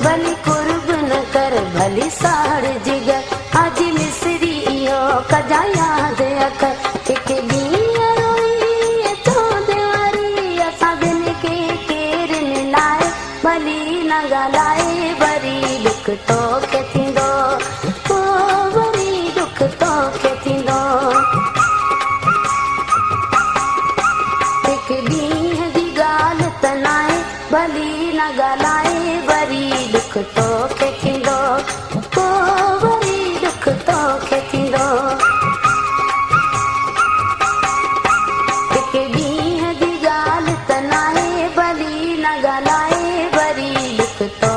भली कुर्ब न कर भली साड़ जिगर अज मिसरी इहो कजा याद अखर हिक ॾींहुं रोई तो देवारी असां बिन के केर मिलाए भली न ॻाल्हाए वरी दुख तोखे थींदो वरी दुख तोखे थींदो हिक ॾींहं जी ॻाल्हि त नाहे भली न ॻाल्हाए वरी दुख तोखे थींदो वरी दुख तोखे थींदो हिक ॾींहं जी ॻाल्हि त नाहे भली न ॻाल्हाए वरी दुख तो